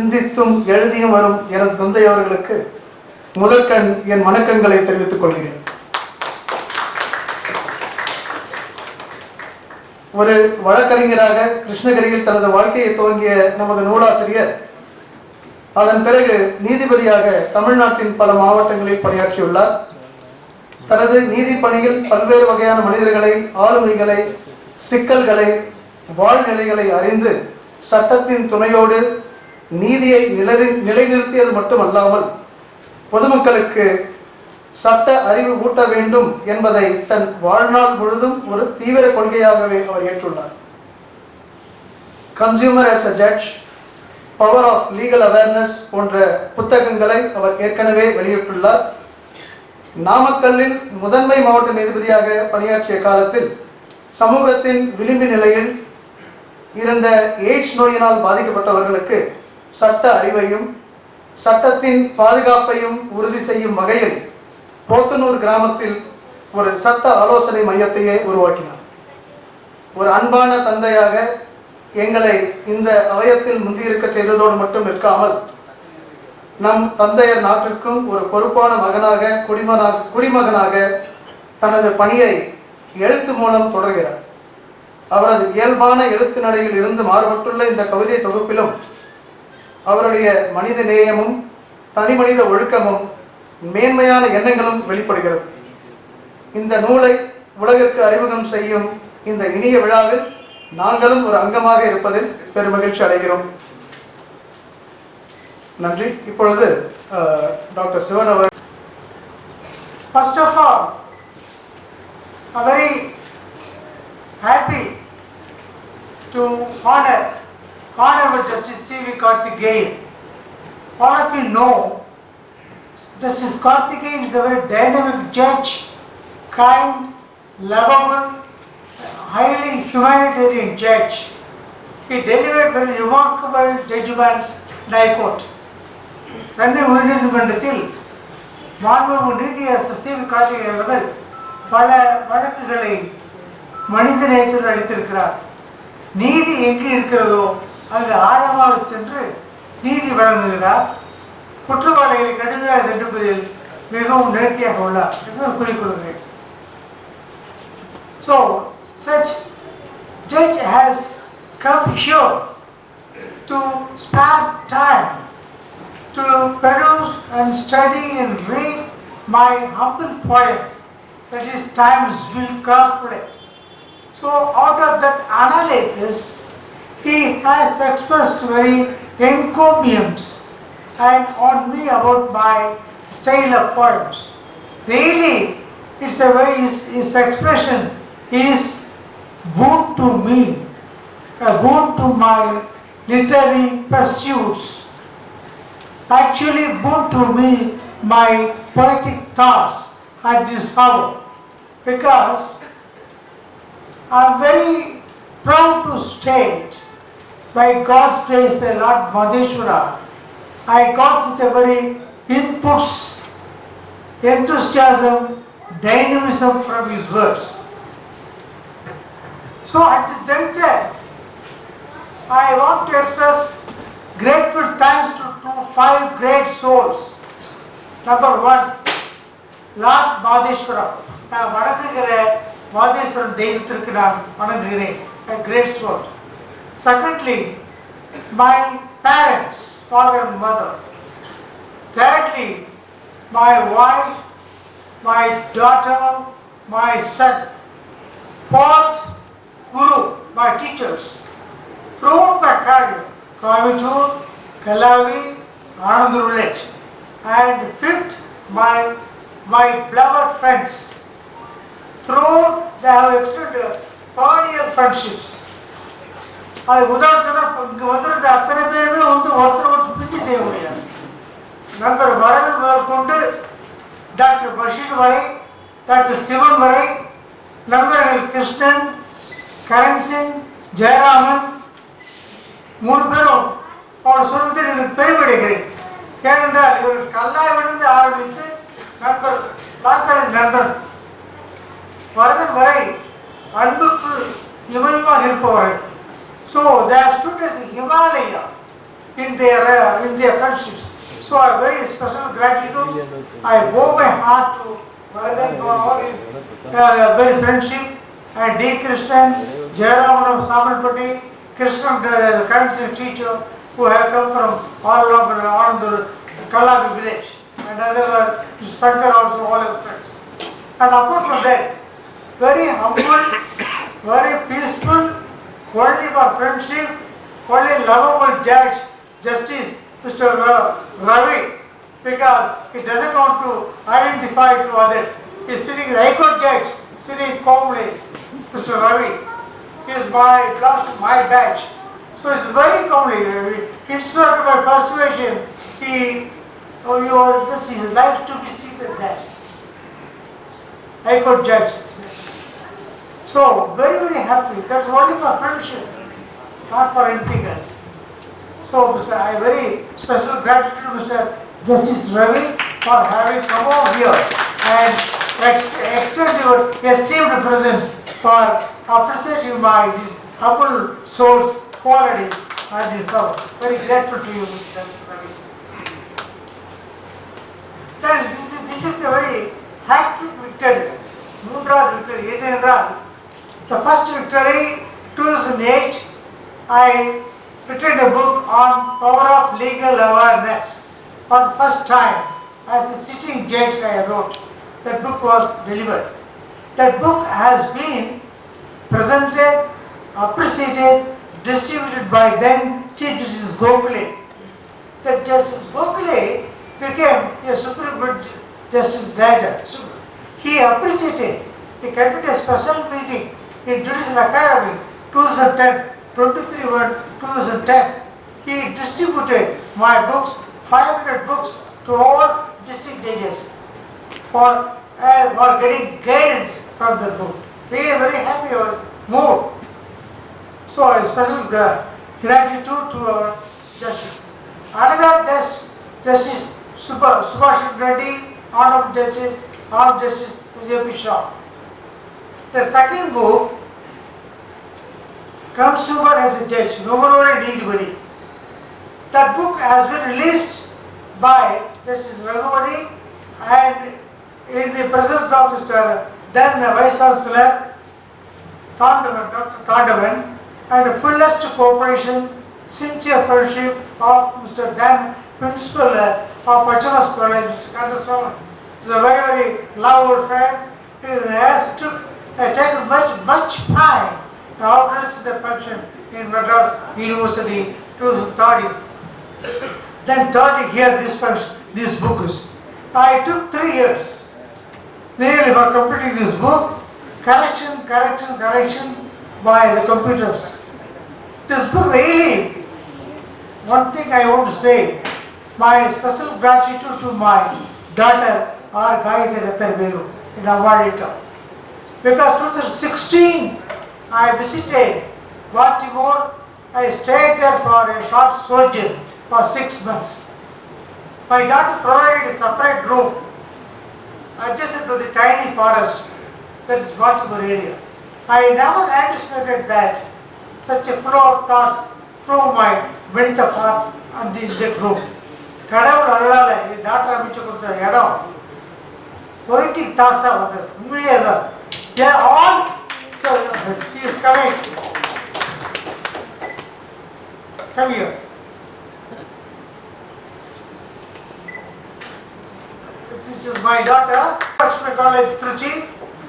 சிந்தித்தும் எழுதியும் வரும் எனது தந்தை அவர்களுக்கு முதற்கண் என் வணக்கங்களை தெரிவித்துக் கொள்கிறேன். ஒரு வழக்கறிஞராக கிருஷ்ணகிரியில் தனது வாழ்க்கையை துவங்கிய நமது நூலாசிரியர் அதன் பிறகு நீதிபதியாக தமிழ்நாட்டின் பல மாவட்டங்களில் பணியாற்றியுள்ளார். தனது நீதி பணியில் பல்வேறு வகையான மனிதர்களை, ஆளுமைகளை, சிக்கல்களை, வாழ்நிலைகளை அறிந்து சட்டத்தின் துணையோடு நீதியை நிலைநிறுத்தியது மட்டுமல்லாமல் பொதுமக்களுக்கு சட்ட அறிவு ஊட்ட வேண்டும் என்பதை தன் வாழ்நாள் முழுதும் ஒரு தீவிர கொள்கையாகவே அவர் ஏற்றுள்ளார். Consumer as a judge, power of legal awareness போன்ற புத்தகங்களை அவர் ஏற்கனவே வெளியிட்டுள்ளார். நாமக்கல்லில் முதன்மை மாவட்ட நீதிபதியாக பணியாற்றிய காலத்தில் சமூகத்தின் விளிம்பு நிலையில் இருந்த எய்ட்ஸ் நோயினால் பாதிக்கப்பட்டவர்களுக்கு சட்ட அறிவையும் சட்டத்தின் பாதுகாப்பையும் உறுதி செய்யும் வகையில் போத்தனூர் கிராமத்தில் ஒரு சட்ட ஆலோசனை மையத்தையே உருவாக்கினார். ஒரு அன்பான தந்தையாக எங்களை இந்த அவயத்தில் முந்தியிருக்க செய்ததோடு மட்டும் இருக்காமல் நம் தந்தையர் நாட்டிற்கும் ஒரு பொறுப்பான மகனாக குடிமகனாக தனது பணியை எழுத்து மூலம் தொடர்கிறார். அவரது இயல்பான எழுத்து நடையில் இருந்து மாறுபட்டுள்ள இந்த கவிதை தொகுப்பிலும் அவருடைய மனித நேயமும் தனி மனித ஒழுக்கமும் மேன்மையான எண்ணங்களும் வெளிப்படுகிறது. இந்த நூலை உலகிற்கு அறிமுகம் செய்யும் இந்த இனிய விழாவில் நாங்களும் ஒரு அங்கமாக இருப்பதில் பெருமகிழ்ச்சி அடைகிறோம். நன்றி. இப்பொழுது டாக்டர் சிவன் அவர். First of all, a very happy to honor Honorable Justice C.V. Karthikeyan. All of you know Justice Karthikeyan is a very dynamic judge, kind, lovable, highly humanitarian judge. He delivered very remarkable judgments in High Court. Chennai உயர்நீதிமன்றத்தில் மாண்புமிகு நீதியரசர் CV. Karthikeyan அவர்கள் பல வழக்குகளை மனித நேயத்துடன் அளித்திருக்கிறார். நீதி எங்கு இருக்கிறதோ அதில் ஆழமாக சென்று நீதி வழங்குகிறார். குற்றவாளிகளை கடுமையாக தண்டிப்பதில் மிகவும் நேர்த்தியாக உள்ளார் என்று குறிப்பிடுகிறேன். So, such judge has come here to spare time to peruse and study and read my humble poem, that is Times Will Calculate. So out of that analysis, he has expressed very encomiums and on me about my style of poems. Really, it's a very, his expression is boon to me, a boon to my literary pursuits. Actually boon to me my poetic thoughts at this hour, because I am very proud to state, by God's grace, by Lord Madheshwara, I got such a very inputs, enthusiasm, dynamism from his words. So at this juncture, I want to express grateful thanks to five great souls. Number one, Lord Madheshwara. நான் வணங்குகிற மாதேஸ்வரன் தெய்வத்திற்கு நான் வணங்குகிறேன், a great soul. Secondly, my parents, father and mother. Thirdly, my wife, my daughter, my son. Fourth, Guru, my teachers. Throughout my career, Coimbatore, Kalavi, Anandarulet. And fifth, my beloved friends. Throughout they have extended perennial friendships. அது உதாரணத்துக்கு இங்கே வந்துருந்த அத்தனை பேருமே ஒருத்தர் பின்னி செய்ய முடியாது. நண்பர் வரது முதற்கொண்டு டாக்டர் பஷீர் வரை, டாக்டர் சிவன் வரை, நண்பர்கள் கிருஷ்ணன், கரண் சிங், ஜெயராமன், மூணு பேரும் அவர் சொல்வதில் எனக்கு பெருமைப்படுகிறேன். ஏனென்றால் இவர்கள் கல்லாய்விலிருந்து ஆரம்பித்து நண்பர் டாக்டர் நண்பர் வரதன் வரை அன்புக்கு இமயமாக இருப்பவர்கள். So they are stood as a Himalaya in their friendships. So a very special gratitude. I owe my heart to Varadan for all his very friendship, and D. Krishnan, Jayaraman of Samalpati, Krishnan, the currency teacher, who have come from all over Anandur, Kalabi village, and other Shankar also, all our friends. And apart from that, very humble, very peaceful, only for friendship, only lovable judge, Justice Mr. Ravi, because he doesn't want to identify to others. He is sitting High Court judge, sitting calmly, Mr. Ravi. He is belongs to my batch. So it's very calmly. Instead of my persuasion, this is like to be seated there. High Court judge. So very, very happy. That's only for friendship, not for anything else. So I very special gratitude to Mr. Justice Ravi for having come over here and extend your esteemed presence for appreciating my this humble soul's quality and this house. Very grateful to you, Mr. Ravi. Then this is a very hectic victory. Mundra victory. The first victory, 2008, I written a book on power of legal awareness. For the first time, as a sitting judge I wrote. That book was delivered. That book has been presented, appreciated, distributed by then Chief Justice Gokhale. That Justice Gokhale became a Supreme Court Justice Graduate. He appreciated. He conducted a special meeting in Judicial Academy 2010, 23/1/2010. He distributed my books, 500 books, to all district judges for getting guidance from the book. Really very happy, I was moved. So a special gratitude to our justice. Another Justice Subhash Reddy, Honorable Justice J.P. Shah. The second book, Consumer as a Judge, Novoroli Needbody. That book has been released by Justice Raghupati and in the presence of Mr. then Vice Chancellor Dr. Thandavan, and the fullest cooperation, sincere friendship of Mr. then Principal of Pachamas College, Mr. Kandaswaman. He is a very, very lovable friend. He has taken much time to organize the function in Madras University 2013. Then 30 here this book is. I took 3 years nearly for completing this book. Correction by the computers. This book really, one thing I want to say, my special gratitude to my daughter R. Gayatri Rattarveru in Avadita. Because 2016 I visited Baltimore. I stayed there for a short sojourn for 6 months. My daughter provided a separate room adjacent to the tiny forest that is Baltimore area. I never anticipated that such a flow of thoughts from my mental heart and in that room. கடவுள் அருளால என் doctor அமைச்சு கொடுத்த இடம் poetic thoughts வந்தது. உண்மையே தான். They are all, so he is coming. Come here. This is my daughter, Lakshmi College, Trichy.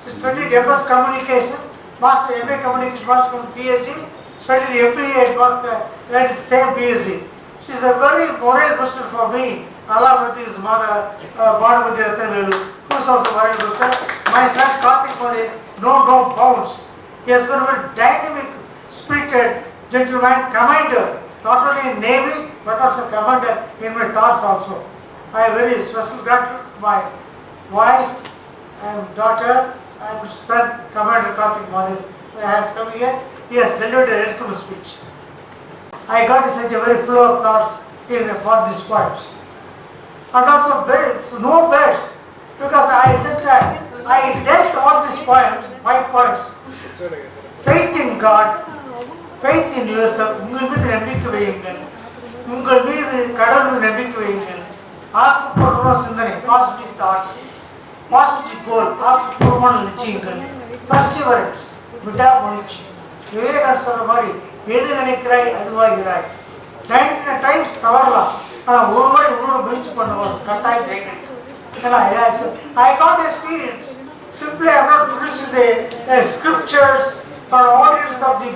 She studied MS Communication, Master MA Communication, Master from PhD, studied MBA at same PhD. She is a very moral booster for me, along with his mother, Bhanumati Rattarveru, who is also very booster. My son Karthik Modi, no bounds. He has been a very dynamic, spirited gentleman, commander, not only in Navy, but also commander in my thoughts also. I have very special gratitude to my wife and daughter and son, Commander Karthik Modi, who has come here. He has delivered a welcome speech. I got such a very flow of thoughts for these poems. And also birds, no birds, because I dealt all these poems, 5 poems. Faith in God, faith in yourself, உங்கள் மீது நம்பிக்கை வையுங்கள். உங்கள் மீது கடவுள் நம்பிக்கை வையுங்கள். ஆக்கப்பூர்வமான சிந்தனை, பாசிட்டிவ் தாட், பாசிட்டிவ் கோல், ஆக்கப்பூர்வமான லட்சியங்கள், பர்சிவரன்ஸ், விடாமுயற்சி. விவேகானந்தர் சொல்ற மாதிரி எது நினைக்கிறாய் அதுவாகிறாய். 99 டைம்ஸ் தவறலாம், ஆனா ஒரு முறை இன்னொரு முயற்சி பண்ணுவோம் கட்டாயம் ஜெயிக்கணும். I got experience. Simply I am not producing the scriptures or audience of the